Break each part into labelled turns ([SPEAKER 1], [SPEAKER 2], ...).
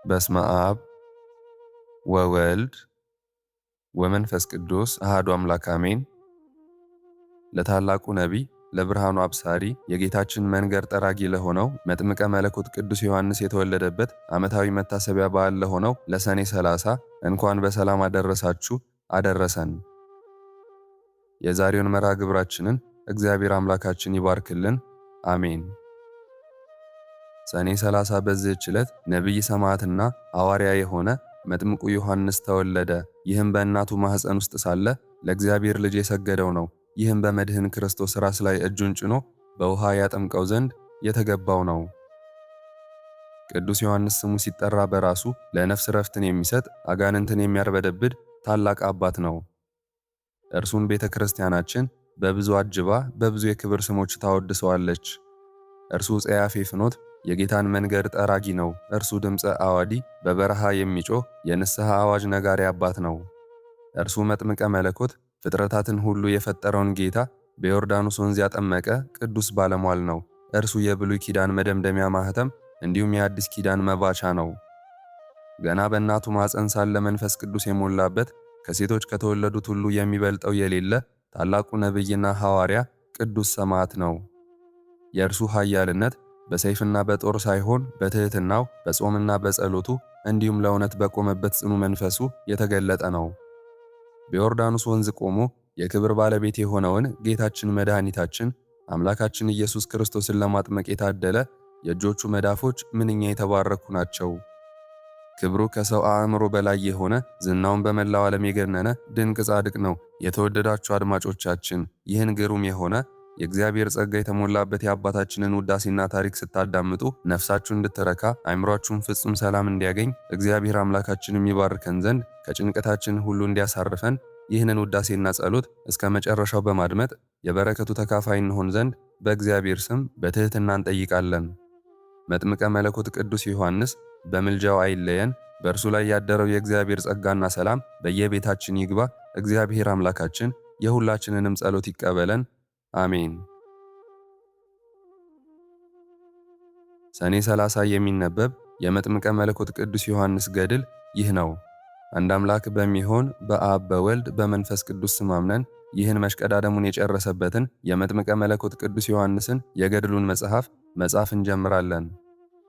[SPEAKER 1] በስመ አብ ወወልድ ወመንፈስ ቅዱስ አሐዱ አምላክ አሜን። ለታላቁ ነቢይ ለብርሃኑ አብሳሪ የጌታችን መንገድ ጠራጊ ለሆነው መጥምቀ መለኮት ቅዱስ ዮሐንስ የተወለደበት ዓመታዊ መታሰቢያ በዓል ለሆነው ለሰኔ 30 እንኳን በሰላም አደረሳችሁ አደረሰን። የዛሬውን መርሃ ግብራችንን እግዚአብሔር አምላካችን ይባርክልን፣ አሜን። ሰኔ 30 በዚህች ዕለት ነቢይ ሰማዕትና ሐዋርያ የሆነ መጥምቁ ዮሐንስ ተወለደ። ይህም በእናቱ ማኅፀን ውስጥ ሳለ ለእግዚአብሔር ልጅ የሰገደው ነው። ይህም በመድህን ክርስቶስ ራስ ላይ እጁን ጭኖ በውሃ ያጠምቀው ዘንድ የተገባው ነው። ቅዱስ ዮሐንስ ስሙ ሲጠራ በራሱ ለነፍስ ረፍትን የሚሰጥ አጋንንትን የሚያርበደብድ ታላቅ አባት ነው። እርሱን ቤተ ክርስቲያናችን በብዙ አጅባ በብዙ የክብር ስሞች ታወድሰዋለች። እርሱ ጸያፌ ፍኖት የጌታን መንገድ ጠራጊ ነው። እርሱ ድምፀ አዋዲ በበረሃ የሚጮህ የንስሐ አዋጅ ነጋሪ አባት ነው። እርሱ መጥምቀ መለኮት ፍጥረታትን ሁሉ የፈጠረውን ጌታ በዮርዳኖስ ወንዝ ያጠመቀ ቅዱስ ባለሟል ነው። እርሱ የብሉይ ኪዳን መደምደሚያ ማኅተም እንዲሁም የአዲስ ኪዳን መባቻ ነው። ገና በእናቱ ማኅፀን ሳለ መንፈስ ቅዱስ የሞላበት ከሴቶች ከተወለዱት ሁሉ የሚበልጠው የሌለ ታላቁ ነቢይና ሐዋርያ ቅዱስ ሰማዕት ነው። የእርሱ ኃያልነት በሰይፍና በጦር ሳይሆን በትሕትናው በጾምና በጸሎቱ እንዲሁም ለእውነት በቆመበት ጽኑ መንፈሱ የተገለጠ ነው። በዮርዳኖስ ወንዝ ቆሞ የክብር ባለቤት የሆነውን ጌታችን መድኃኒታችን አምላካችን ኢየሱስ ክርስቶስን ለማጥመቅ የታደለ የእጆቹ መዳፎች ምንኛ የተባረኩ ናቸው። ክብሩ ከሰው አእምሮ በላይ የሆነ ዝናውን በመላው ዓለም የገነነ ድንቅ ጻድቅ ነው። የተወደዳችሁ አድማጮቻችን ይህን ግሩም የሆነ የእግዚአብሔር ጸጋ የተሞላበት የአባታችንን ውዳሴና ታሪክ ስታዳምጡ ነፍሳችሁ እንድትረካ አእምሯችሁን ፍጹም ሰላም እንዲያገኝ እግዚአብሔር አምላካችን የሚባርከን ዘንድ ከጭንቀታችን ሁሉ እንዲያሳርፈን ይህንን ውዳሴና ጸሎት እስከ መጨረሻው በማድመጥ የበረከቱ ተካፋይ እንሆን ዘንድ በእግዚአብሔር ስም በትሕትና እንጠይቃለን። መጥምቀ መለኮት ቅዱስ ዮሐንስ በምልጃው አይለየን። በእርሱ ላይ ያደረው የእግዚአብሔር ጸጋና ሰላም በየቤታችን ይግባ። እግዚአብሔር አምላካችን የሁላችንንም ጸሎት ይቀበለን። አሜን። ሰኔ 30 የሚነበብ የመጥምቀ መለኮት ቅዱስ ዮሐንስ ገድል ይህ ነው። አንድ አምላክ በሚሆን በአብ በወልድ በመንፈስ ቅዱስ ስም አምነን ይህን መሽቀዳደሙን የጨረሰበትን የመጥምቀ መለኮት ቅዱስ ዮሐንስን የገድሉን መጽሐፍ እንጀምራለን።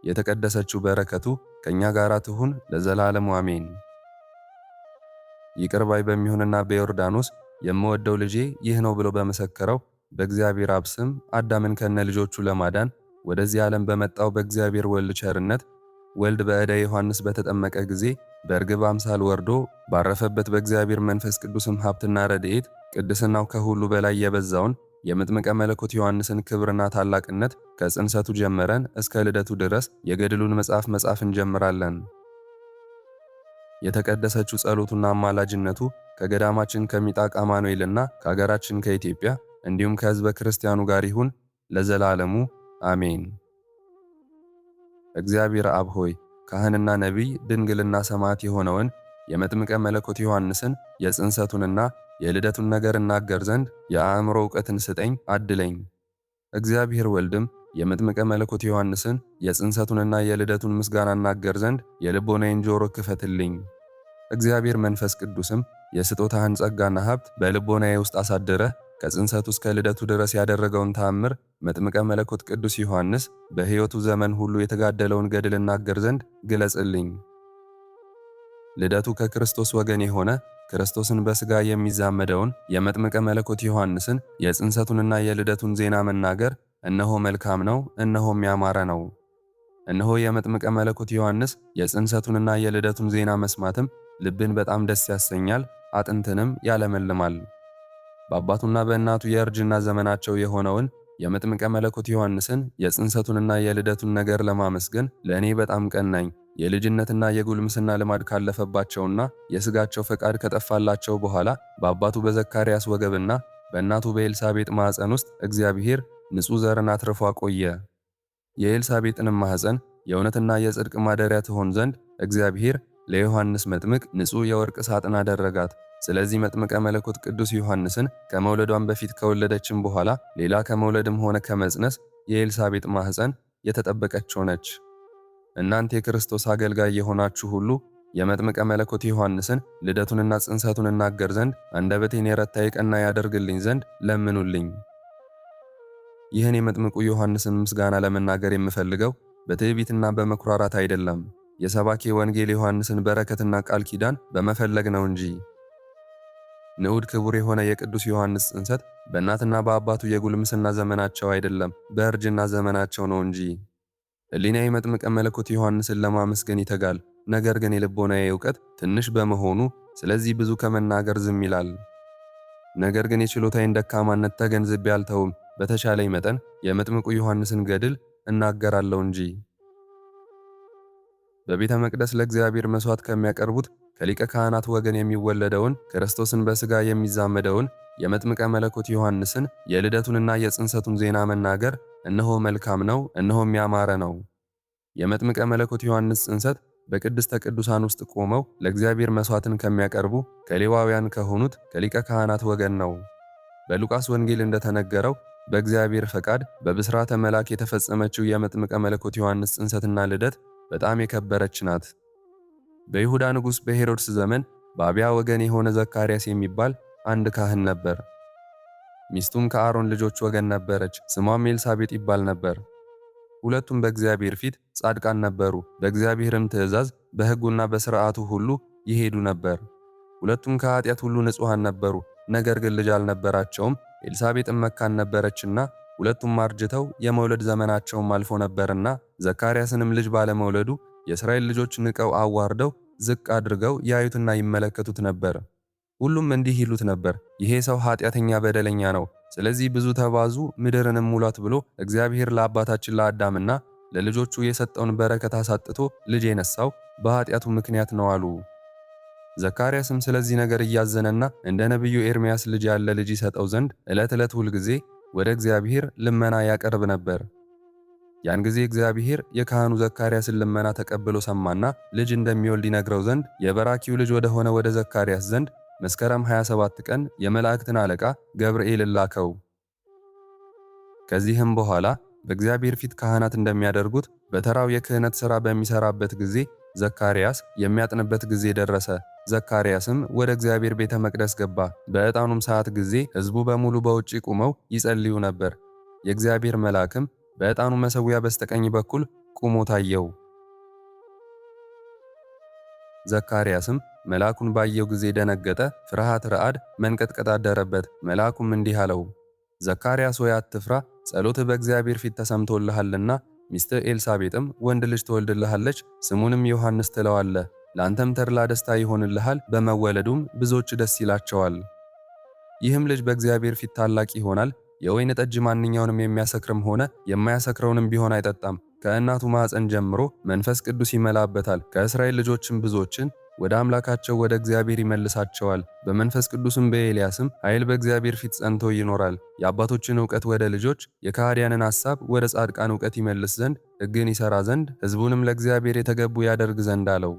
[SPEAKER 1] የተቀደሰችው በረከቱ ከእኛ ጋር ትሁን ለዘላለሙ አሜን። ይቅር ባይ በሚሆንና በዮርዳኖስ የምወደው ልጄ ይህ ነው ብሎ በመሰከረው በእግዚአብሔር አብ ስም አዳምን ከነ ልጆቹ ለማዳን ወደዚህ ዓለም በመጣው በእግዚአብሔር ወልድ ቸርነት ወልድ በዕደ ዮሐንስ በተጠመቀ ጊዜ በርግብ አምሳል ወርዶ ባረፈበት በእግዚአብሔር መንፈስ ቅዱስም ሀብትና ረድኤት ቅድስናው ከሁሉ በላይ የበዛውን የመጥምቀ መለኮት ዮሐንስን ክብርና ታላቅነት ከጽንሰቱ ጀመረን እስከ ልደቱ ድረስ የገድሉን መጽሐፍ እንጀምራለን። የተቀደሰችው ጸሎቱና አማላጅነቱ ከገዳማችን ከሚጣቅ አማኑኤልና ከአገራችን ከኢትዮጵያ እንዲሁም ከሕዝበ ክርስቲያኑ ጋር ይሁን ለዘላለሙ አሜን። እግዚአብሔር አብ ሆይ ካህንና ነቢይ ድንግልና ሰማዕት የሆነውን የመጥምቀ መለኮት ዮሐንስን የጽንሰቱንና የልደቱን ነገር እናገር ዘንድ የአእምሮ ዕውቀትን ስጠኝ አድለኝ። እግዚአብሔር ወልድም የመጥምቀ መለኮት ዮሐንስን የጽንሰቱንና የልደቱን ምስጋና እናገር ዘንድ የልቦናዬን ጆሮ ክፈትልኝ። እግዚአብሔር መንፈስ ቅዱስም የስጦታህን ጸጋና ሀብት በልቦናዬ ውስጥ አሳድረህ ከጽንሰቱ እስከ ልደቱ ድረስ ያደረገውን ተአምር መጥምቀ መለኮት ቅዱስ ዮሐንስ በሕይወቱ ዘመን ሁሉ የተጋደለውን ገድል እናገር ዘንድ ግለጽልኝ። ልደቱ ከክርስቶስ ወገን የሆነ ክርስቶስን በሥጋ የሚዛመደውን የመጥምቀ መለኮት ዮሐንስን የጽንሰቱንና የልደቱን ዜና መናገር እነሆ መልካም ነው፣ እነሆም ያማረ ነው። እነሆ የመጥምቀ መለኮት ዮሐንስ የጽንሰቱንና የልደቱን ዜና መስማትም ልብን በጣም ደስ ያሰኛል፣ አጥንትንም ያለመልማል። በአባቱና በእናቱ የእርጅና ዘመናቸው የሆነውን የመጥምቀ መለኮት ዮሐንስን የጽንሰቱንና የልደቱን ነገር ለማመስገን ለእኔ በጣም ቀናኝ። የልጅነትና የጉልምስና ልማድ ካለፈባቸውና የሥጋቸው ፈቃድ ከጠፋላቸው በኋላ በአባቱ በዘካርያስ ወገብና በእናቱ በኤልሳቤጥ ማኅፀን ውስጥ እግዚአብሔር ንጹሕ ዘርን አትርፎ አቆየ። የኤልሳቤጥንም ማኅፀን የእውነትና የጽድቅ ማደሪያ ትሆን ዘንድ እግዚአብሔር ለዮሐንስ መጥምቅ ንጹሕ የወርቅ ሳጥን አደረጋት። ስለዚህ መጥምቀ መለኮት ቅዱስ ዮሐንስን ከመውለዷን በፊት ከወለደችም በኋላ ሌላ ከመውለድም ሆነ ከመጽነስ የኤልሳቤጥ ማኅፀን የተጠበቀች ሆነች። እናንተ የክርስቶስ አገልጋይ የሆናችሁ ሁሉ የመጥምቀ መለኮት ዮሐንስን ልደቱንና ጽንሰቱን እናገር ዘንድ አንደበቴን የረታ የቀና ያደርግልኝ ዘንድ ለምኑልኝ። ይህን የመጥምቁ ዮሐንስን ምስጋና ለመናገር የምፈልገው በትዕቢትና በመኩራራት አይደለም፣ የሰባኬ ወንጌል ዮሐንስን በረከትና ቃል ኪዳን በመፈለግ ነው እንጂ። ንዑድ ክቡር የሆነ የቅዱስ ዮሐንስ ጽንሰት በእናትና በአባቱ የጉልምስና ዘመናቸው አይደለም፣ በእርጅና ዘመናቸው ነው እንጂ። ሕሊናዬ መጥምቀ መለኮት ዮሐንስን ለማመስገን ይተጋል። ነገር ግን የልቦናዬ ዕውቀት ትንሽ በመሆኑ ስለዚህ ብዙ ከመናገር ዝም ይላል። ነገር ግን የችሎታዬን ደካማነት ተገንዝቤ አልተውም። በተቻለኝ መጠን የመጥምቁ ዮሐንስን ገድል እናገራለሁ እንጂ። በቤተ መቅደስ ለእግዚአብሔር መሥዋዕት ከሚያቀርቡት ከሊቀ ካህናት ወገን የሚወለደውን ክርስቶስን በሥጋ የሚዛመደውን የመጥምቀ መለኮት ዮሐንስን የልደቱንና የጽንሰቱን ዜና መናገር እነሆ መልካም ነው፣ እነሆም ያማረ ነው። የመጥምቀ መለኮት ዮሐንስ ጽንሰት በቅድስተ ቅዱሳን ውስጥ ቆመው ለእግዚአብሔር መሥዋዕትን ከሚያቀርቡ ከሌዋውያን ከሆኑት ከሊቀ ካህናት ወገን ነው። በሉቃስ ወንጌል እንደተነገረው በእግዚአብሔር ፈቃድ በብስራተ መልአክ የተፈጸመችው የመጥምቀ መለኮት ዮሐንስ ጽንሰትና ልደት በጣም የከበረች ናት። በይሁዳ ንጉሥ በሄሮድስ ዘመን በአብያ ወገን የሆነ ዘካርያስ የሚባል አንድ ካህን ነበር። ሚስቱም ከአሮን ልጆች ወገን ነበረች፣ ስሟም ኤልሳቤጥ ይባል ነበር። ሁለቱም በእግዚአብሔር ፊት ጻድቃን ነበሩ፣ በእግዚአብሔርም ትእዛዝ በሕጉና በሥርዓቱ ሁሉ ይሄዱ ነበር። ሁለቱም ከኃጢአት ሁሉ ንጹሐን ነበሩ፣ ነገር ግን ልጅ አልነበራቸውም። ኤልሳቤጥም መካን ነበረችና ሁለቱም አርጅተው የመውለድ ዘመናቸውም አልፎ ነበርና ዘካርያስንም ልጅ ባለመውለዱ የእስራኤል ልጆች ንቀው አዋርደው ዝቅ አድርገው ያዩትና ይመለከቱት ነበር። ሁሉም እንዲህ ይሉት ነበር፣ ይሄ ሰው ኃጢአተኛ በደለኛ ነው። ስለዚህ ብዙ ተባዙ ምድርንም ሙሏት ብሎ እግዚአብሔር ለአባታችን ለአዳምና ለልጆቹ የሰጠውን በረከት አሳጥቶ ልጅ የነሳው በኃጢአቱ ምክንያት ነው አሉ። ዘካርያስም ስለዚህ ነገር እያዘነና እንደ ነቢዩ ኤርምያስ ልጅ ያለ ልጅ ይሰጠው ዘንድ ዕለት ዕለት ሁልጊዜ ወደ እግዚአብሔር ልመና ያቀርብ ነበር። ያን ጊዜ እግዚአብሔር የካህኑ ዘካርያስን ልመና ተቀብሎ ሰማና ልጅ እንደሚወልድ ይነግረው ዘንድ የበራኪው ልጅ ወደ ሆነ ወደ ዘካርያስ ዘንድ መስከረም 27 ቀን የመላእክትን አለቃ ገብርኤልን ላከው። ከዚህም በኋላ በእግዚአብሔር ፊት ካህናት እንደሚያደርጉት በተራው የክህነት ሥራ በሚሰራበት ጊዜ ዘካርያስ የሚያጥንበት ጊዜ ደረሰ። ዘካርያስም ወደ እግዚአብሔር ቤተ መቅደስ ገባ። በዕጣኑም ሰዓት ጊዜ ሕዝቡ በሙሉ በውጪ ቆመው ይጸልዩ ነበር። የእግዚአብሔር መልአክም በዕጣኑ መሠዊያ በስተቀኝ በኩል ቆሞ ታየው። ዘካርያስም መልአኩን ባየው ጊዜ ደነገጠ፣ ፍርሃት ረዓድ መንቀጥቀጥ አደረበት። መልአኩም እንዲህ አለው፣ ዘካርያስ ሆይ አትፍራ፣ ጸሎትህ በእግዚአብሔር ፊት ተሰምቶልሃልና ሚስትህ ኤልሳቤጥም ወንድ ልጅ ትወልድልሃለች፣ ስሙንም ዮሐንስ ትለዋለህ። ለአንተም ተድላ ደስታ ይሆንልሃል፣ በመወለዱም ብዙዎች ደስ ይላቸዋል። ይህም ልጅ በእግዚአብሔር ፊት ታላቅ ይሆናል። የወይን ጠጅ ማንኛውንም የሚያሰክርም ሆነ የማያሰክረውንም ቢሆን አይጠጣም። ከእናቱ ማኅፀን ጀምሮ መንፈስ ቅዱስ ይመላበታል። ከእስራኤል ልጆችም ብዙዎችን ወደ አምላካቸው ወደ እግዚአብሔር ይመልሳቸዋል። በመንፈስ ቅዱስም በኤልያስም ኃይል በእግዚአብሔር ፊት ጸንቶ ይኖራል። የአባቶችን ዕውቀት ወደ ልጆች፣ የከሃዲያንን ሐሳብ ወደ ጻድቃን ዕውቀት ይመልስ ዘንድ፣ ሕግን ይሠራ ዘንድ፣ ሕዝቡንም ለእግዚአብሔር የተገቡ ያደርግ ዘንድ አለው።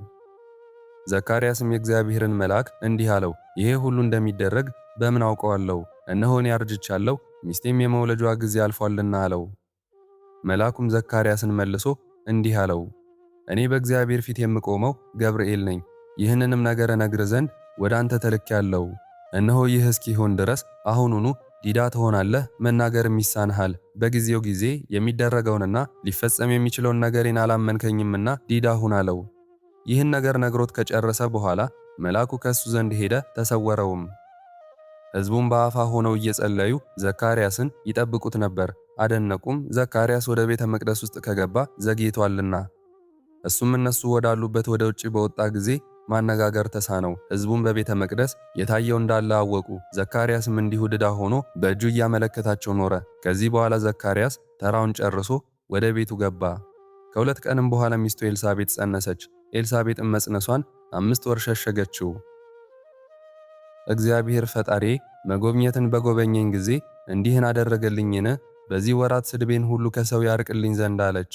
[SPEAKER 1] ዘካርያስም የእግዚአብሔርን መልአክ እንዲህ አለው፣ ይሄ ሁሉ እንደሚደረግ በምን አውቀዋለሁ? እነሆ እኔ አርጅቻለሁ፣ ሚስቴም የመውለጇ ጊዜ አልፏልና አለው። መልአኩም ዘካርያስን መልሶ እንዲህ አለው፣ እኔ በእግዚአብሔር ፊት የምቆመው ገብርኤል ነኝ። ይህንንም ነገር እነግርህ ዘንድ ወደ አንተ ተልኬአለሁ። እነሆ ይህ እስኪሆን ድረስ አሁኑኑ ዲዳ ትሆናለህ፣ መናገርም ይሳንሃል። በጊዜው ጊዜ የሚደረገውንና ሊፈጸም የሚችለውን ነገሬን አላመንከኝምና ዲዳ ሁን አለው። ይህን ነገር ነግሮት ከጨረሰ በኋላ መልአኩ ከእሱ ዘንድ ሄደ፣ ተሰወረውም። ሕዝቡም በአፋ ሆነው እየጸለዩ ዘካርያስን ይጠብቁት ነበር፣ አደነቁም። ዘካርያስ ወደ ቤተ መቅደስ ውስጥ ከገባ ዘግይቷልና። እሱም እነሱ ወዳሉበት ወደ ውጭ በወጣ ጊዜ ማነጋገር ተሳነው። ሕዝቡም በቤተ መቅደስ የታየው እንዳለ አወቁ። ዘካርያስም እንዲሁ ድዳ ሆኖ በእጁ እያመለከታቸው ኖረ። ከዚህ በኋላ ዘካርያስ ተራውን ጨርሶ ወደ ቤቱ ገባ። ከሁለት ቀንም በኋላ ሚስቱ ኤልሳቤጥ ጸነሰች። ኤልሳቤጥም መጽነሷን 5 ወር ሸሸገችው። እግዚአብሔር ፈጣሪ መጎብኘትን በጎበኘኝ ጊዜ እንዲህን አደረገልኝን? በዚህ ወራት ስድቤን ሁሉ ከሰው ያርቅልኝ ዘንድ አለች።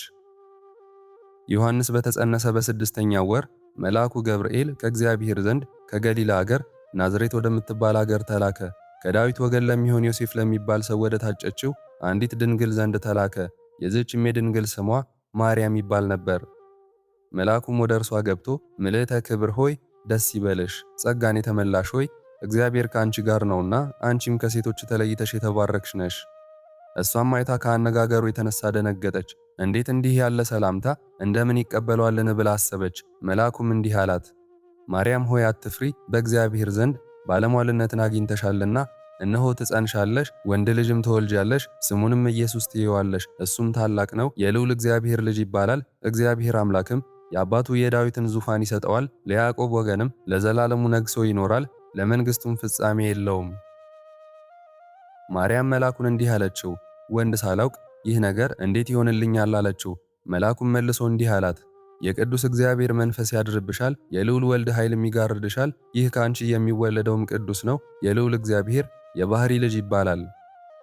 [SPEAKER 1] ዮሐንስ በተጸነሰ በ6ኛው ወር መልአኩ ገብርኤል ከእግዚአብሔር ዘንድ ከገሊላ አገር ናዝሬት ወደምትባል አገር ተላከ። ከዳዊት ወገን ለሚሆን ዮሴፍ ለሚባል ሰው ወደ ታጨችው አንዲት ድንግል ዘንድ ተላከ። የዚህችም የድንግል ስሟ ማርያም ይባል ነበር። መልአኩም ወደ እርሷ ገብቶ ምልዕተ ክብር ሆይ ደስ ይበልሽ፣ ጸጋን የተመላሽ ሆይ እግዚአብሔር ከአንቺ ጋር ነውና አንቺም ከሴቶች ተለይተሽ የተባረክሽ ነሽ። እሷም አይታ ከአነጋገሩ የተነሳ ደነገጠች። እንዴት እንዲህ ያለ ሰላምታ እንደምን ይቀበሏልን ብላ አሰበች። መልአኩም እንዲህ አላት፣ ማርያም ሆይ አትፍሪ፣ በእግዚአብሔር ዘንድ ባለሟልነትን አግኝተሻልና እነሆ ትጸንሻለሽ፣ ወንድ ልጅም ትወልጃለሽ፣ ስሙንም ኢየሱስ ትይዋለሽ። እሱም ታላቅ ነው፣ የልዑል እግዚአብሔር ልጅ ይባላል። እግዚአብሔር አምላክም የአባቱ የዳዊትን ዙፋን ይሰጠዋል፣ ለያዕቆብ ወገንም ለዘላለሙ ነግሶ ይኖራል፣ ለመንግሥቱም ፍጻሜ የለውም። ማርያም መልአኩን እንዲህ አለችው፣ ወንድ ሳላውቅ ይህ ነገር እንዴት ይሆንልኛል አለችው። መልአኩም መልሶ እንዲህ አላት፣ የቅዱስ እግዚአብሔር መንፈስ ያድርብሻል፣ የልዑል ወልድ ኃይልም ይጋርድሻል። ይህ ከአንቺ የሚወለደውም ቅዱስ ነው፣ የልዑል እግዚአብሔር የባሕሪ ልጅ ይባላል።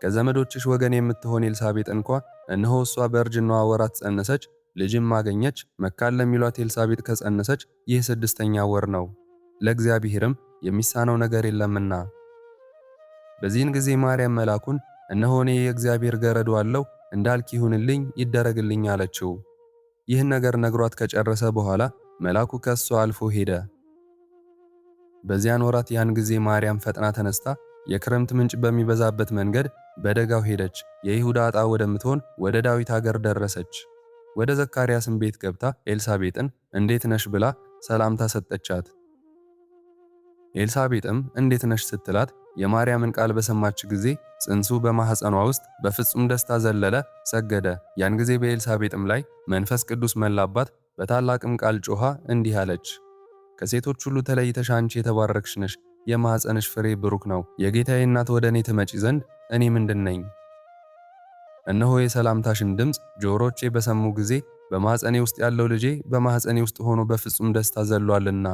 [SPEAKER 1] ከዘመዶችሽ ወገን የምትሆን ኤልሳቤጥ እንኳ እነሆ እሷ በእርጅናዋ ወራት ጸነሰች፣ ልጅም አገኘች። መካን ለሚሏት ኤልሳቤጥ ከጸነሰች ይህ 6ኛ ወር ነው፣ ለእግዚአብሔርም የሚሳነው ነገር የለምና። በዚህን ጊዜ ማርያም መልአኩን እነሆ እኔ የእግዚአብሔር ገረዱ አለው፣ እንዳልክ ይሁንልኝ ይደረግልኝ አለችው። ይህን ነገር ነግሯት ከጨረሰ በኋላ መልአኩ ከሷ አልፎ ሄደ። በዚያን ወራት ያን ጊዜ ማርያም ፈጥና ተነስታ የክረምት ምንጭ በሚበዛበት መንገድ በደጋው ሄደች። የይሁዳ ዕጣ ወደምትሆን ወደ ዳዊት አገር ደረሰች። ወደ ዘካርያስም ቤት ገብታ ኤልሳቤጥን እንዴት ነሽ ብላ ሰላምታ ሰጠቻት። ኤልሳቤጥም እንዴት ነሽ ስትላት የማርያምን ቃል በሰማች ጊዜ ጽንሱ በማኅፀኗ ውስጥ በፍጹም ደስታ ዘለለ፣ ሰገደ። ያን ጊዜ በኤልሳቤጥም ላይ መንፈስ ቅዱስ መላባት፣ በታላቅም ቃል ጮኻ እንዲህ አለች፣ ከሴቶች ሁሉ ተለይተሽ አንቺ የተባረክሽ ነሽ፣ የማኅፀንሽ ፍሬ ብሩክ ነው። የጌታዬ እናት ወደ እኔ ትመጪ ዘንድ እኔ ምንድን ነኝ? እነሆ የሰላምታሽን ድምፅ ጆሮቼ በሰሙ ጊዜ በማኅፀኔ ውስጥ ያለው ልጄ በማኅፀኔ ውስጥ ሆኖ በፍጹም ደስታ ዘሏልና።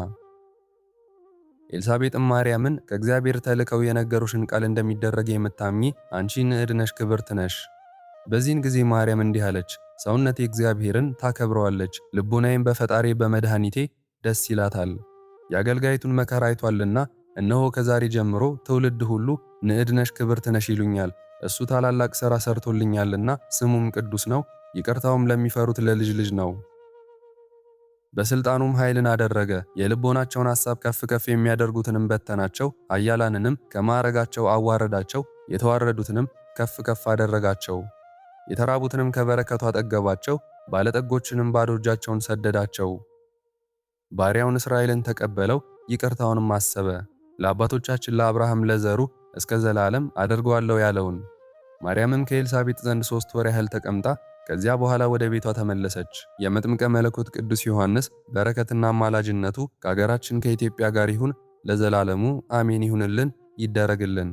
[SPEAKER 1] ኤልሳቤጥም ማርያምን ከእግዚአብሔር ተልከው የነገሩሽን ቃል እንደሚደረግ የምታምኚ አንቺ ንዕድ ነሽ፣ ክብርት ነሽ። በዚህን ጊዜ ማርያም እንዲህ አለች፣ ሰውነቴ እግዚአብሔርን ታከብረዋለች፣ ልቡናዬም በፈጣሪ በመድኃኒቴ ደስ ይላታል። የአገልጋይቱን መከራ አይቷልና እነሆ ከዛሬ ጀምሮ ትውልድ ሁሉ ንዕድ ነሽ፣ ክብርት ነሽ ይሉኛል። እሱ ታላላቅ ሥራ ሰርቶልኛልና ስሙም ቅዱስ ነው፣ ይቅርታውም ለሚፈሩት ለልጅ ልጅ ነው። በስልጣኑም ኃይልን አደረገ። የልቦናቸውን ሐሳብ ከፍ ከፍ የሚያደርጉትንም በተናቸው፣ ኃያላንንም ከማዕረጋቸው አዋረዳቸው፣ የተዋረዱትንም ከፍ ከፍ አደረጋቸው። የተራቡትንም ከበረከቱ አጠገባቸው፣ ባለጠጎችንም ባዶ እጃቸውን ሰደዳቸው። ባሪያውን እስራኤልን ተቀበለው፣ ይቅርታውንም አሰበ፣ ለአባቶቻችን ለአብርሃም ለዘሩ እስከ ዘላለም አደርገዋለሁ ያለውን። ማርያምም ከኤልሳቤጥ ዘንድ 3 ወር ያህል ተቀምጣ ከዚያ በኋላ ወደ ቤቷ ተመለሰች። የመጥምቀ መለኮት ቅዱስ ዮሐንስ በረከትና አማላጅነቱ ከአገራችን ከኢትዮጵያ ጋር ይሁን ለዘላለሙ አሜን። ይሁንልን ይደረግልን።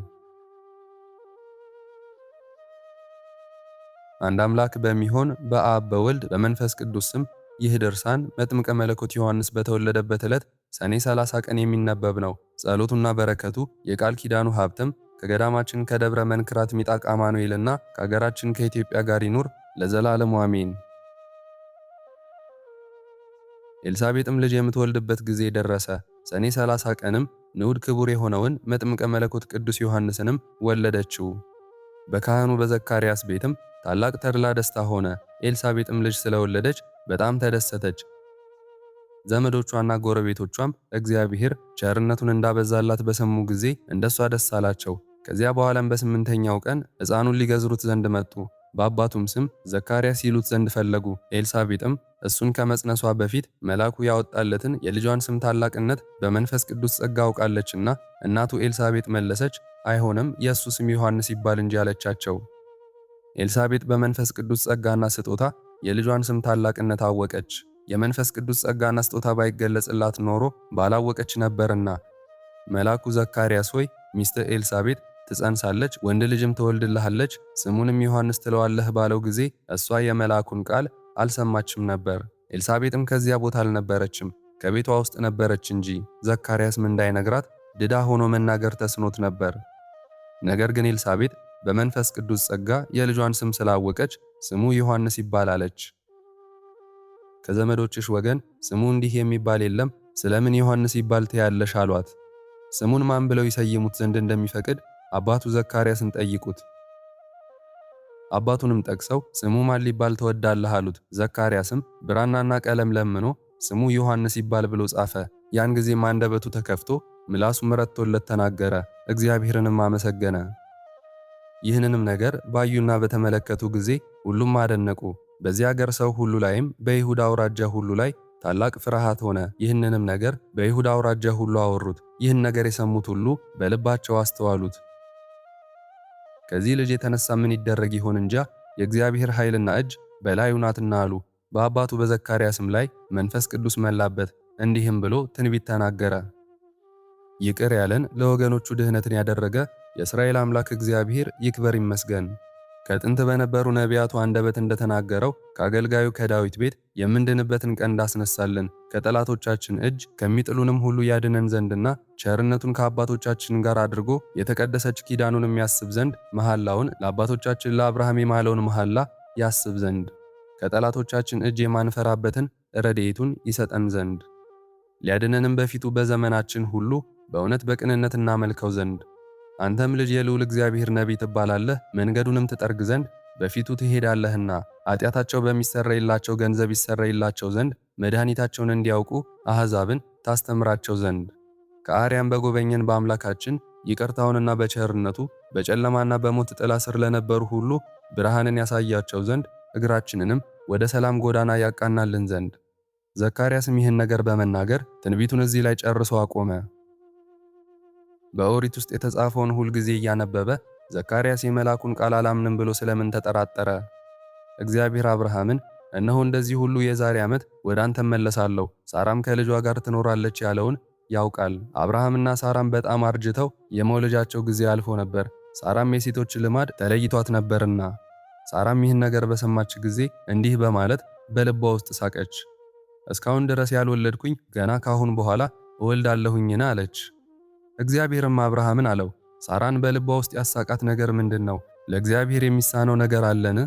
[SPEAKER 1] አንድ አምላክ በሚሆን በአብ በወልድ በመንፈስ ቅዱስ ስም ይህ ድርሳን መጥምቀ መለኮት ዮሐንስ በተወለደበት ዕለት ሰኔ 30 ቀን የሚነበብ ነው። ጸሎቱና በረከቱ የቃል ኪዳኑ ሀብትም ከገዳማችን ከደብረ መንክራት ሚጣቅ አማኑኤልና ከአገራችን ከኢትዮጵያ ጋር ይኑር ለዘላለሙ አሜን። ኤልሳቤጥም ልጅ የምትወልድበት ጊዜ ደረሰ። ሰኔ 30 ቀንም ንዑድ ክቡር የሆነውን መጥምቀ መለኮት ቅዱስ ዮሐንስንም ወለደችው። በካህኑ በዘካርያስ ቤትም ታላቅ ተድላ ደስታ ሆነ። ኤልሳቤጥም ልጅ ስለወለደች በጣም ተደሰተች። ዘመዶቿና ጎረቤቶቿም እግዚአብሔር ቸርነቱን እንዳበዛላት በሰሙ ጊዜ እንደሷ ደስ አላቸው። ከዚያ በኋላም በ8ኛው ቀን ሕፃኑን ሊገዝሩት ዘንድ መጡ። በአባቱም ስም ዘካርያስ ይሉት ዘንድ ፈለጉ። ኤልሳቤጥም እሱን ከመጽነሷ በፊት መልአኩ ያወጣለትን የልጇን ስም ታላቅነት በመንፈስ ቅዱስ ጸጋ አውቃለችና እናቱ ኤልሳቤጥ መለሰች፣ አይሆንም፣ የእሱ ስም ዮሐንስ ይባል እንጂ አለቻቸው። ኤልሳቤጥ በመንፈስ ቅዱስ ጸጋና ስጦታ የልጇን ስም ታላቅነት አወቀች። የመንፈስ ቅዱስ ጸጋና ስጦታ ባይገለጽላት ኖሮ ባላወቀች ነበርና። መልአኩ ዘካርያስ ሆይ ሚስትህ ኤልሳቤጥ ትጸንሳለች፣ ወንድ ልጅም ትወልድልሃለች፣ ስሙንም ዮሐንስ ትለዋለህ ባለው ጊዜ እሷ የመልአኩን ቃል አልሰማችም ነበር። ኤልሳቤጥም ከዚያ ቦታ አልነበረችም፣ ከቤቷ ውስጥ ነበረች እንጂ። ዘካርያስም እንዳይነግራት ድዳ ሆኖ መናገር ተስኖት ነበር። ነገር ግን ኤልሳቤጥ በመንፈስ ቅዱስ ጸጋ የልጇን ስም ስላወቀች ስሙ ዮሐንስ ይባላለች። ከዘመዶችሽ ወገን ስሙ እንዲህ የሚባል የለም፣ ስለምን ዮሐንስ ይባል ትያለሽ አሏት። ስሙን ማን ብለው ይሰይሙት ዘንድ እንደሚፈቅድ አባቱ ዘካርያስን ጠይቁት። አባቱንም ጠቅሰው ስሙ ማን ሊባል ትወዳለህ አሉት። ዘካርያስም ብራናና ቀለም ለምኖ ስሙ ዮሐንስ ይባል ብሎ ጻፈ። ያን ጊዜም አንደበቱ ተከፍቶ ምላሱም ረቶለት ተናገረ፣ እግዚአብሔርንም አመሰገነ። ይህንንም ነገር ባዩና በተመለከቱ ጊዜ ሁሉም አደነቁ። በዚያ አገር ሰው ሁሉ ላይም በይሁዳ አውራጃ ሁሉ ላይ ታላቅ ፍርሃት ሆነ። ይህንንም ነገር በይሁዳ አውራጃ ሁሉ አወሩት። ይህን ነገር የሰሙት ሁሉ በልባቸው አስተዋሉት። ከዚህ ልጅ የተነሳ ምን ይደረግ ይሆን እንጃ የእግዚአብሔር ኃይልና እጅ በላዩ ናትና አሉ። በአባቱ በዘካርያስም ላይ መንፈስ ቅዱስ መላበት፣ እንዲህም ብሎ ትንቢት ተናገረ። ይቅር ያለን ለወገኖቹ ድህነትን ያደረገ የእስራኤል አምላክ እግዚአብሔር ይክበር ይመስገን። ከጥንት በነበሩ ነቢያቱ አንደበት እንደተናገረው ከአገልጋዩ ከዳዊት ቤት የምንድንበትን ቀን እንዳስነሳልን ከጠላቶቻችን እጅ ከሚጥሉንም ሁሉ ያድነን ዘንድና ቸርነቱን ከአባቶቻችን ጋር አድርጎ የተቀደሰች ኪዳኑን የሚያስብ ዘንድ መሐላውን ለአባቶቻችን ለአብርሃም የማለውን መሐላ ያስብ ዘንድ ከጠላቶቻችን እጅ የማንፈራበትን ረድኤቱን ይሰጠን ዘንድ ሊያድነንም በፊቱ በዘመናችን ሁሉ በእውነት በቅንነት እናመልከው ዘንድ አንተም ልጅ የልዑል እግዚአብሔር ነቢይ ትባላለህ፣ መንገዱንም ትጠርግ ዘንድ በፊቱ ትሄዳለህና ኃጢአታቸው በሚሰረይላቸው ገንዘብ ይሰረይላቸው ዘንድ መድኃኒታቸውን እንዲያውቁ አሕዛብን ታስተምራቸው ዘንድ ከአርያም በጎበኘን በአምላካችን ይቅርታውንና በቸርነቱ በጨለማና በሞት ጥላ ስር ለነበሩ ሁሉ ብርሃንን ያሳያቸው ዘንድ እግራችንንም ወደ ሰላም ጎዳና ያቃናልን ዘንድ። ዘካርያስም ይህን ነገር በመናገር ትንቢቱን እዚህ ላይ ጨርሶ አቆመ። በኦሪት ውስጥ የተጻፈውን ሁል ጊዜ እያነበበ ዘካርያስ የመልአኩን ቃል አላምንም ብሎ ስለምን ተጠራጠረ? እግዚአብሔር አብርሃምን እነሆ እንደዚህ ሁሉ የዛሬ ዓመት ወደ አንተ መለሳለሁ፣ ሳራም ከልጇ ጋር ትኖራለች ያለውን ያውቃል። አብርሃምና ሳራም በጣም አርጅተው የመውለጃቸው ጊዜ አልፎ ነበር። ሳራም የሴቶች ልማድ ተለይቷት ነበርና። ሳራም ይህን ነገር በሰማች ጊዜ እንዲህ በማለት በልቧ ውስጥ ሳቀች። እስካሁን ድረስ ያልወለድኩኝ ገና ካሁን በኋላ እወልዳለሁኝና አለች። እግዚአብሔርም አብርሃምን አለው፣ ሳራን በልቧ ውስጥ ያሳቃት ነገር ምንድን ነው? ለእግዚአብሔር የሚሳነው ነገር አለን?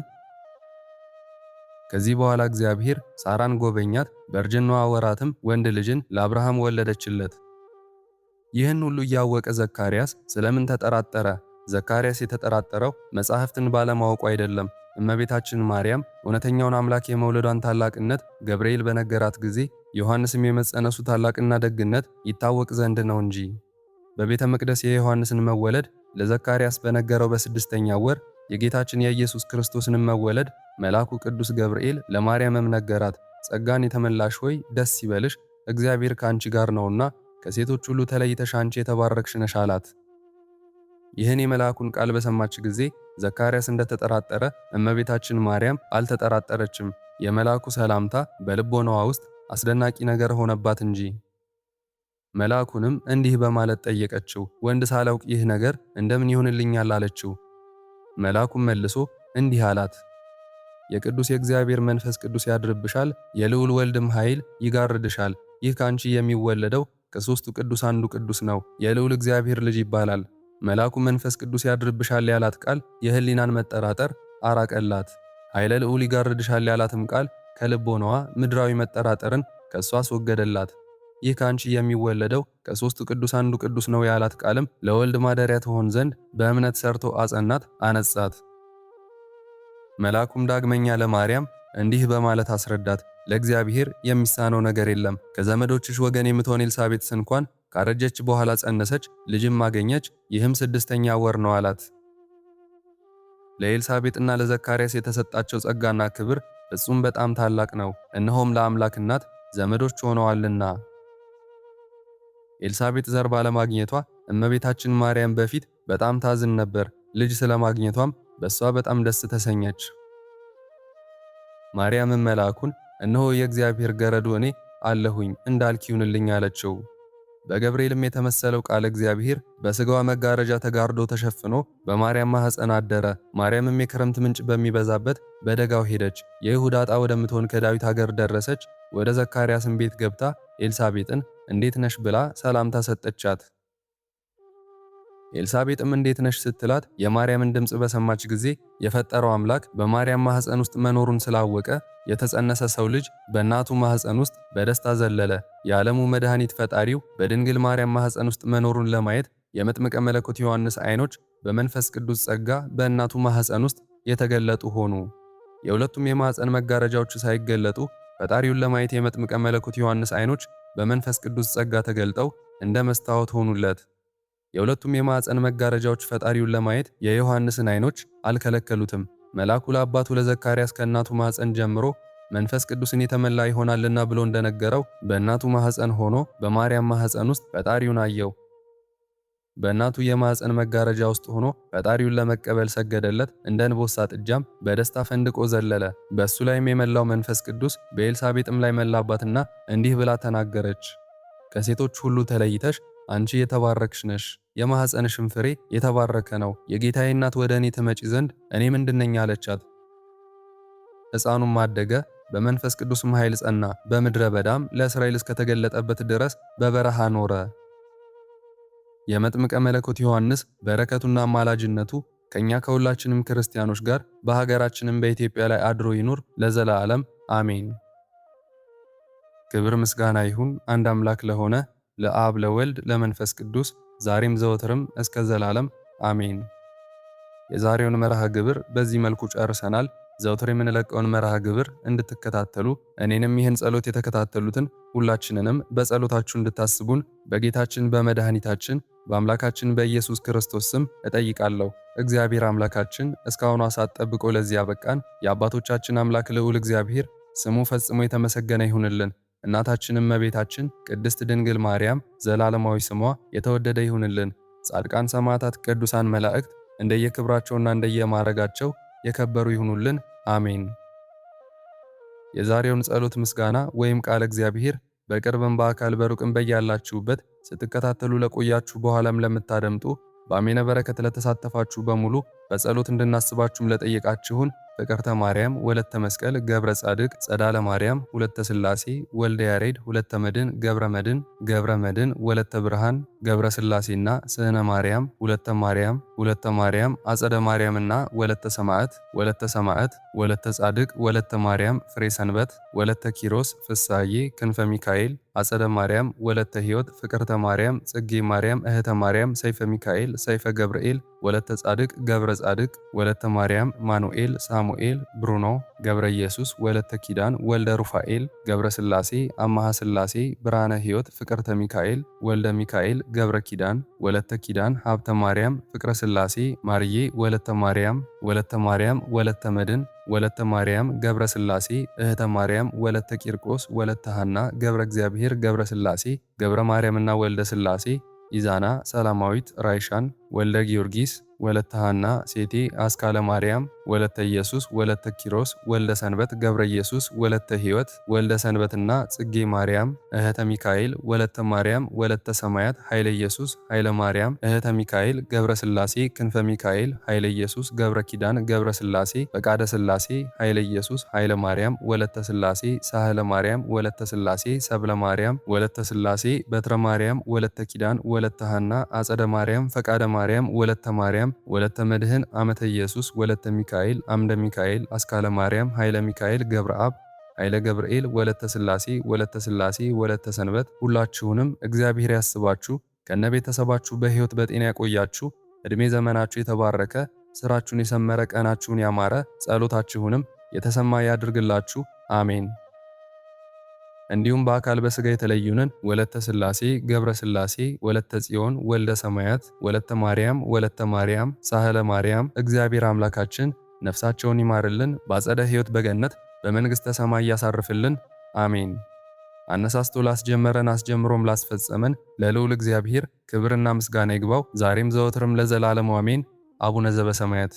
[SPEAKER 1] ከዚህ በኋላ እግዚአብሔር ሳራን ጎበኛት፣ በእርጅናዋ ወራትም ወንድ ልጅን ለአብርሃም ወለደችለት። ይህን ሁሉ እያወቀ ዘካርያስ ስለምን ተጠራጠረ? ዘካርያስ የተጠራጠረው መጻሕፍትን ባለማወቁ አይደለም። እመቤታችን ማርያም እውነተኛውን አምላክ የመውለዷን ታላቅነት ገብርኤል በነገራት ጊዜ ዮሐንስም የመጸነሱ ታላቅና ደግነት ይታወቅ ዘንድ ነው እንጂ። በቤተ መቅደስ የዮሐንስን መወለድ ለዘካርያስ በነገረው በስድስተኛው ወር የጌታችን የኢየሱስ ክርስቶስን መወለድ መልአኩ ቅዱስ ገብርኤል ለማርያምም ነገራት። ጸጋን የተመላሽ ሆይ ደስ ይበልሽ፣ እግዚአብሔር ከአንቺ ጋር ነውና ከሴቶች ሁሉ ተለይተሽ አንቺ የተባረክሽ ነሽ አላት። ይህን የመልአኩን ቃል በሰማች ጊዜ ዘካርያስ እንደተጠራጠረ እመቤታችን ማርያም አልተጠራጠረችም። የመልአኩ ሰላምታ በልቦናዋ ውስጥ አስደናቂ ነገር ሆነባት እንጂ። መልአኩንም እንዲህ በማለት ጠየቀችው፣ ወንድ ሳላውቅ ይህ ነገር እንደምን ይሆንልኛል አለችው። መልአኩም መልሶ እንዲህ አላት፣ የቅዱስ የእግዚአብሔር መንፈስ ቅዱስ ያድርብሻል፣ የልዑል ወልድም ኃይል ይጋርድሻል። ይህ ካንቺ የሚወለደው ከሦስቱ ቅዱስ አንዱ ቅዱስ ነው፣ የልዑል እግዚአብሔር ልጅ ይባላል። መልአኩ መንፈስ ቅዱስ ያድርብሻል ያላት ቃል የህሊናን መጠራጠር አራቀላት። ኃይለ ልዑል ይጋርድሻል ያላትም ቃል ከልቦናዋ ምድራዊ መጠራጠርን ከሷ አስወገደላት። ይህ ካንቺ የሚወለደው ከሦስቱ ቅዱስ አንዱ ቅዱስ ነው ያላት ቃልም ለወልድ ማደሪያ ትሆን ዘንድ በእምነት ሰርቶ አጸናት፣ አነጻት። መልአኩም ዳግመኛ ለማርያም እንዲህ በማለት አስረዳት፣ ለእግዚአብሔር የሚሳነው ነገር የለም። ከዘመዶችሽ ወገን የምትሆን ኤልሳቤጥስ እንኳን ካረጀች በኋላ ጸነሰች፣ ልጅም አገኘች። ይህም ስድስተኛ ወር ነው አላት። ለኤልሳቤጥና ለዘካርያስ የተሰጣቸው ጸጋና ክብር ፍጹም በጣም ታላቅ ነው። እነሆም ለአምላክ እናት ዘመዶች ሆነዋልና። ኤልሳቤጥ ዘር ባለማግኘቷ እመቤታችን ማርያም በፊት በጣም ታዝን ነበር። ልጅ ስለማግኘቷም በሷ በጣም ደስ ተሰኘች። ማርያምም መልአኩን እነሆ የእግዚአብሔር ገረዱ እኔ አለሁኝ እንዳልክ ይሁንልኝ አለችው። በገብርኤልም የተመሰለው ቃል እግዚአብሔር በሥጋዋ መጋረጃ ተጋርዶ ተሸፍኖ በማርያም ማኅፀን አደረ። ማርያምም የክረምት ምንጭ በሚበዛበት በደጋው ሄደች። የይሁዳ ዕጣ ወደምትሆን ከዳዊት ሀገር ደረሰች። ወደ ዘካርያስም ቤት ገብታ ኤልሳቤጥን እንዴት ነሽ ብላ ሰላምታ ሰጠቻት። ኤልሳቤጥም እንዴት ነሽ ስትላት የማርያምን ድምፅ በሰማች ጊዜ የፈጠረው አምላክ በማርያም ማኅፀን ውስጥ መኖሩን ስላወቀ የተጸነሰ ሰው ልጅ በእናቱ ማኅፀን ውስጥ በደስታ ዘለለ። የዓለሙ መድኃኒት ፈጣሪው በድንግል ማርያም ማኅፀን ውስጥ መኖሩን ለማየት የመጥምቀ መለኮት ዮሐንስ ዓይኖች በመንፈስ ቅዱስ ጸጋ በእናቱ ማኅፀን ውስጥ የተገለጡ ሆኑ። የሁለቱም የማኅፀን መጋረጃዎች ሳይገለጡ ፈጣሪውን ለማየት የመጥምቀ መለኮት ዮሐንስ ዓይኖች በመንፈስ ቅዱስ ጸጋ ተገልጠው እንደ መስታወት ሆኑለት። የሁለቱም የማዕፀን መጋረጃዎች ፈጣሪውን ለማየት የዮሐንስን ዓይኖች አልከለከሉትም። መልአኩ ለአባቱ ለዘካርያስ ከእናቱ ማኅፀን ጀምሮ መንፈስ ቅዱስን የተመላ ይሆናልና ብሎ እንደነገረው በእናቱ ማኅፀን ሆኖ በማርያም ማኅፀን ውስጥ ፈጣሪውን አየው። በእናቱ የማኅፀን መጋረጃ ውስጥ ሆኖ ፈጣሪውን ለመቀበል ሰገደለት። እንደ እንቦሳ ጥጃም በደስታ ፈንድቆ ዘለለ። በእሱ ላይም የመላው መንፈስ ቅዱስ በኤልሳቤጥም ላይ መላባትና እንዲህ ብላ ተናገረች። ከሴቶች ሁሉ ተለይተሽ አንቺ የተባረክሽ ነሽ፣ የማኅፀንሽም ፍሬ የተባረከ ነው። የጌታዬ እናት ወደ እኔ ትመጪ ዘንድ እኔ ምንድነኝ አለቻት። ሕፃኑም አደገ፣ በመንፈስ ቅዱስም ኃይል ጸና። በምድረ በዳም ለእስራኤል እስከተገለጠበት ድረስ በበረሃ ኖረ። የመጥምቀ መለኮት ዮሐንስ በረከቱና አማላጅነቱ ከኛ ከሁላችንም ክርስቲያኖች ጋር በሀገራችንም በኢትዮጵያ ላይ አድሮ ይኑር ለዘላለም አሜን። ክብር ምስጋና ይሁን አንድ አምላክ ለሆነ ለአብ ለወልድ ለመንፈስ ቅዱስ ዛሬም ዘወትርም እስከ ዘላለም አሜን። የዛሬውን መርሃ ግብር በዚህ መልኩ ጨርሰናል። ዘውትር የምንለቀውን መርሃ ግብር እንድትከታተሉ እኔንም ይህን ጸሎት የተከታተሉትን ሁላችንንም በጸሎታችሁ እንድታስቡን በጌታችን በመድኃኒታችን በአምላካችን በኢየሱስ ክርስቶስ ስም እጠይቃለሁ። እግዚአብሔር አምላካችን እስካሁኑ ሰዓት ጠብቆ ለዚህ ያበቃን የአባቶቻችን አምላክ ልዑል እግዚአብሔር ስሙ ፈጽሞ የተመሰገነ ይሁንልን። እናታችንም እመቤታችን ቅድስት ድንግል ማርያም ዘላለማዊ ስሟ የተወደደ ይሁንልን። ጻድቃን፣ ሰማዕታት፣ ቅዱሳን መላእክት እንደየክብራቸውና እንደየማዕረጋቸው የከበሩ ይሁኑልን አሜን። የዛሬውን ጸሎት ምስጋና ወይም ቃል እግዚአብሔር በቅርብም በአካል በሩቅም በያላችሁበት ስትከታተሉ ለቆያችሁ በኋላም ለምታደምጡ በአሜነ በረከት ለተሳተፋችሁ በሙሉ በጸሎት እንድናስባችሁም ለጠየቃችሁን ፍቅርተ ማርያም፣ ወለተ መስቀል፣ ገብረ ጻድቅ፣ ጸዳለ ማርያም፣ ሁለተ ሥላሴ፣ ወልደ ያሬድ፣ ሁለተ መድን፣ ገብረ መድን፣ ወለተ ብርሃን፣ ገብረ ሥላሴና ስህነ ማርያም፣ ሁለተ ማርያም፣ አጸደ ማርያምና ወለተ ሰማዕት፣ ወለተ ጻድቅ፣ ወለተ ማርያም፣ ፍሬ ሰንበት፣ ወለተ ኪሮስ፣ ፍሳዬ፣ ክንፈ ሚካኤል፣ አጸደ ማርያም፣ ወለተ ሕይወት፣ ፍቅርተ ማርያም፣ ጽጌ ማርያም፣ እህተ ማርያም፣ ሰይፈ ሚካኤል፣ ሰይፈ ገብርኤል፣ ወለተ ጻድቅ፣ ገብረ ጻድቅ፣ ወለተ ማርያም፣ ማኑኤል፣ ሳሙኤል፣ ብሩኖ፣ ገብረ ኢየሱስ፣ ወለተ ኪዳን፣ ወልደ ሩፋኤል፣ ገብረ ሥላሴ፣ አማሃ ሥላሴ፣ ብርሃነ ሕይወት፣ ፍቅርተ ሚካኤል፣ ወልደ ሚካኤል፣ ገብረ ኪዳን፣ ወለተ ኪዳን፣ ሀብተ ማርያም፣ ፍቅረ ሥላሴ፣ ማርዬ፣ ወለተ ማርያም፣ ወለተ መድን፣ ወለተ ማርያም፣ ገብረ ሥላሴ፣ እህተ ማርያም፣ ወለተ ቂርቆስ፣ ወለተ ሐና፣ ገብረ እግዚአብሔር፣ ገብረ ሥላሴ፣ ገብረ ማርያምና ወልደ ሥላሴ፣ ኢዛና፣ ሰላማዊት፣ ራይሻን፣ ወልደ ጊዮርጊስ፣ ወለተ ሐና፣ ሴቴ፣ አስካለ ማርያም፣ ወለተ ኢየሱስ፣ ወለተ ኪሮስ፣ ወልደ ሰንበት፣ ገብረ ኢየሱስ፣ ወለተ ሕይወት፣ ወልደ ሰንበትና ጽጌ ማርያም፣ እህተ ሚካኤል፣ ወለተ ማርያም፣ ወለተ ሰማያት፣ ኃይለ ኢየሱስ፣ ኃይለ ማርያም፣ እህተ ሚካኤል፣ ገብረ ሥላሴ፣ ክንፈ ሚካኤል፣ ኃይለ ኢየሱስ፣ ገብረ ኪዳን፣ ገብረ ሥላሴ፣ ፈቃደ ሥላሴ፣ ኃይለ ኢየሱስ፣ ኃይለ ማርያም፣ ወለተ ሥላሴ፣ ሳህለ ማርያም፣ ወለተ ሥላሴ፣ ሰብለ ማርያም፣ ወለተ ሥላሴ፣ በትረ ማርያም፣ ወለተ ኪዳን፣ ወለተ ሐና፣ አጸደ ማርያም፣ ፈቃደ ማርያም፣ ወለተ ማርያም፣ ወለተ መድህን፣ አመተ ኢየሱስ፣ ወለተ ሚካኤል፣ አምደ ሚካኤል፣ አስካለ ማርያም፣ ኃይለ ሚካኤል፣ ገብረ አብ፣ ኃይለ ገብርኤል፣ ወለተ ሥላሴ፣ ወለተ ሰንበት ሁላችሁንም እግዚአብሔር ያስባችሁ ከነ ቤተሰባችሁ በሕይወት በጤና ያቆያችሁ። ዕድሜ ዘመናችሁ የተባረከ፣ ስራችሁን የሰመረ፣ ቀናችሁን ያማረ፣ ጸሎታችሁንም የተሰማ ያድርግላችሁ አሜን። እንዲሁም በአካል በሥጋ የተለዩንን ወለተ ሥላሴ፣ ገብረ ሥላሴ፣ ወለተ ጽዮን፣ ወልደ ሰማያት፣ ወለተ ማርያም፣ ሳህለ ማርያም እግዚአብሔር አምላካችን ነፍሳቸውን ይማርልን፣ በአጸደ ሕይወት በገነት በመንግሥተ ሰማይ ያሳርፍልን አሜን። አነሳስቶ ላስጀመረን አስጀምሮም ላስፈጸመን ለልዑል እግዚአብሔር ክብርና ምስጋና ይግባው ዛሬም ዘወትርም ለዘላለሙ አሜን። አቡነ ዘበሰማያት